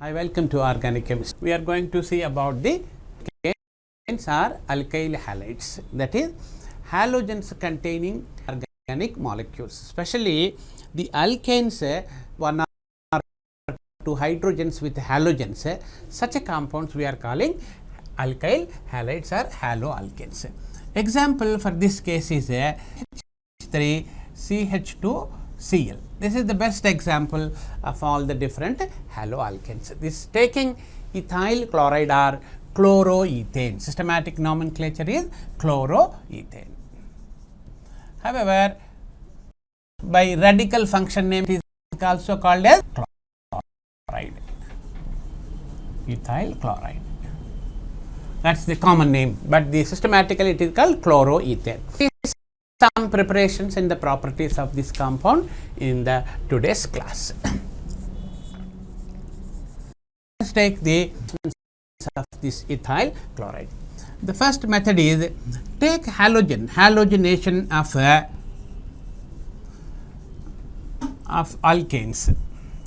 Hi, welcome to Organic Chemistry. We are going to see about the alkanes or alkyl halides, that is halogens containing organic molecules, especially the alkanes, one or two hydrogens with halogens, such a compounds we are calling alkyl halides or haloalkanes. Example for this case is H3CH2Cl. This is the best example of all the different haloalkanes. This is taking ethyl chloride or chloroethane. Systematic nomenclature is chloroethane. However, by radical function name it is also called as chloride, ethyl chloride. That's the common name, but the systematically it is called chloroethane. Some preparations in the properties of this compound in the today's class. Let's take the of this ethyl chloride. The first method is take halogenation of alkanes.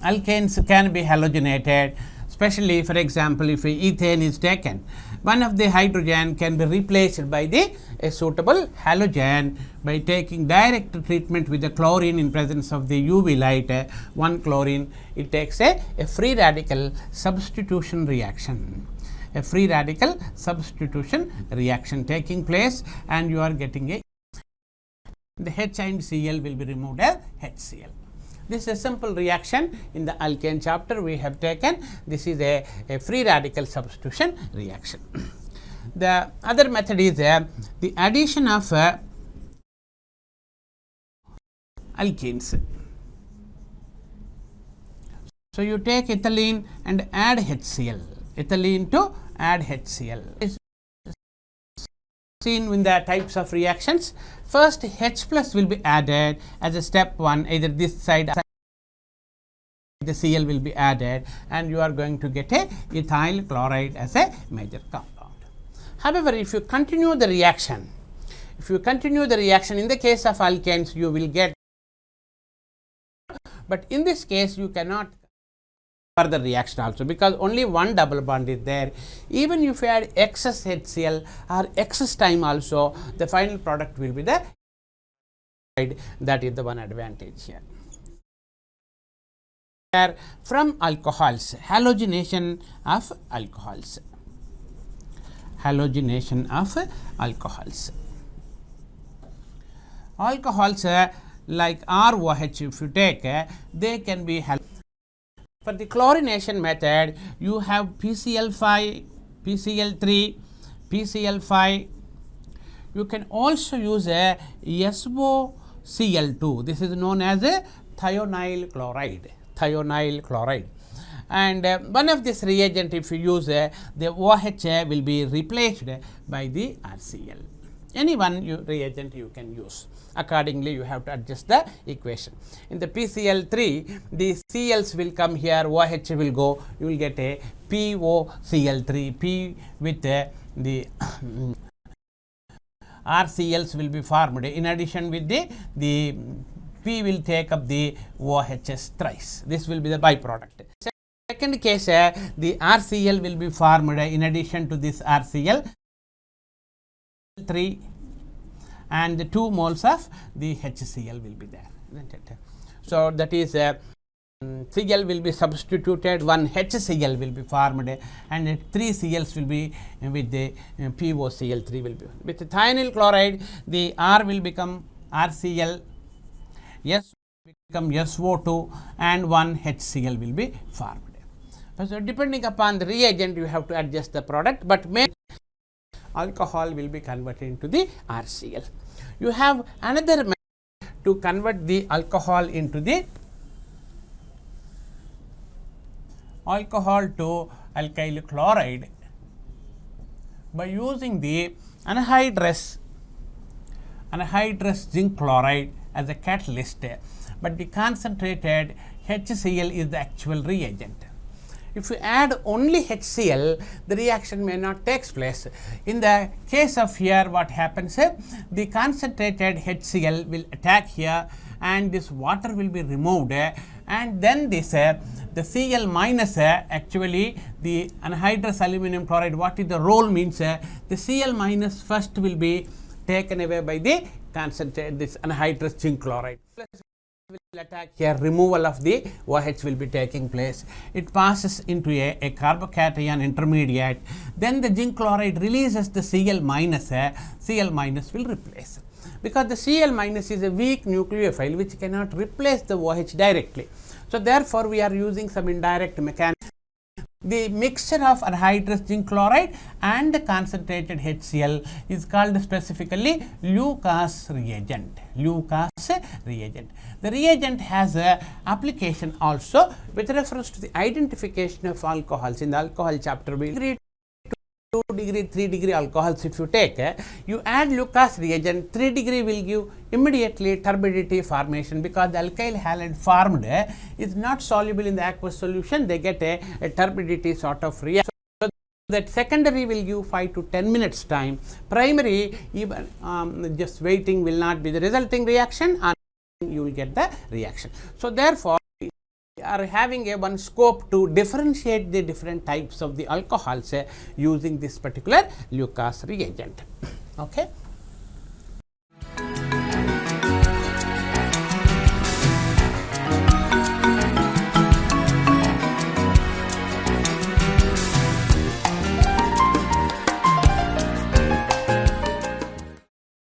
Alkanes can be halogenated, especially for example if ethane is taken, one of the hydrogen can be replaced by a suitable halogen by taking direct treatment with the chlorine in presence of the UV light. One chlorine, it takes a free radical substitution reaction. A free radical substitution reaction taking place, and you are getting the H and Cl will be removed as HCl. This is a simple reaction in the alkane chapter we have taken. This is a free radical substitution reaction. The other method is the addition of alkenes. So, you take ethylene and add HCl, ethylene to add HCl. Seen in the types of reactions, first H plus will be added as a step 1, either this side the Cl will be added, and you are going to get a ethyl chloride as a major compound. However, if you continue the reaction, in the case of alkanes you will get, but in this case you cannot further reaction also, because only one double bond is there. Even if you add excess HCl or excess time also, the final product will be the, that is the one advantage here. From alcohols, halogenation of alcohols. Halogenation of alcohols. Alcohols like ROH, if you take, they can be for the chlorination method, you have PCl5, PCl3, PCl5. You can also use a SOCl2. This is known as a thionyl chloride. And one of this reagent, if you use the OH will be replaced by the RCl. Any one reagent you can use. Accordingly, you have to adjust the equation. In the PCl3, the Cls will come here, OH will go, you will get a POCl3, P with the RCls will be formed. In addition with the P will take up the OHs thrice. This will be the byproduct. Second case, the RCl will be formed in addition to this RCl 3, and the 2 moles of the HCl will be there, isn't it? So, that is Cl will be substituted, 1 HCl will be formed, and 3 Cls will be with the POCl3 will be. With the thionyl chloride, the R will become RCl, S will become SO2, and 1 HCl will be formed. So, depending upon the reagent, you have to adjust the product, but alcohol will be converted into the RCl. You have another method to convert the alcohol into the alcohol to alkyl chloride by using the anhydrous zinc chloride as a catalyst, but the concentrated HCl is the actual reagent. If you add only HCl, the reaction may not take place. In the case of here, what happens, the concentrated HCl will attack here, and this water will be removed, and then this the Cl minus actually the anhydrous aluminum chloride, what is the role means the Cl minus first will be taken away by the concentrate this anhydrous zinc chloride. Will attack here, removal of the OH will be taking place. It passes into a carbocation intermediate, then the zinc chloride releases the Cl minus, Cl minus will replace. Because the Cl minus is a weak nucleophile which cannot replace the OH directly. So therefore, we are using some indirect mechanism. The mixture of anhydrous zinc chloride and the concentrated HCl is called specifically Lucas reagent. Lucas reagent. The reagent has a application also with reference to the identification of alcohols. In the alcohol chapter, we read 2 degree, 3 degree alcohols. If you take, you add Lucas reagent, 3 degree will give immediately turbidity formation, because the alkyl halide formed is not soluble in the aqueous solution. They get a turbidity sort of reaction. So that secondary will give 5 to 10 minutes time. Primary, even just waiting will not be the resulting reaction, and you will get the reaction. So therefore, are having a one scope to differentiate the different types of the alcohols using this particular Lucas reagent. Okay.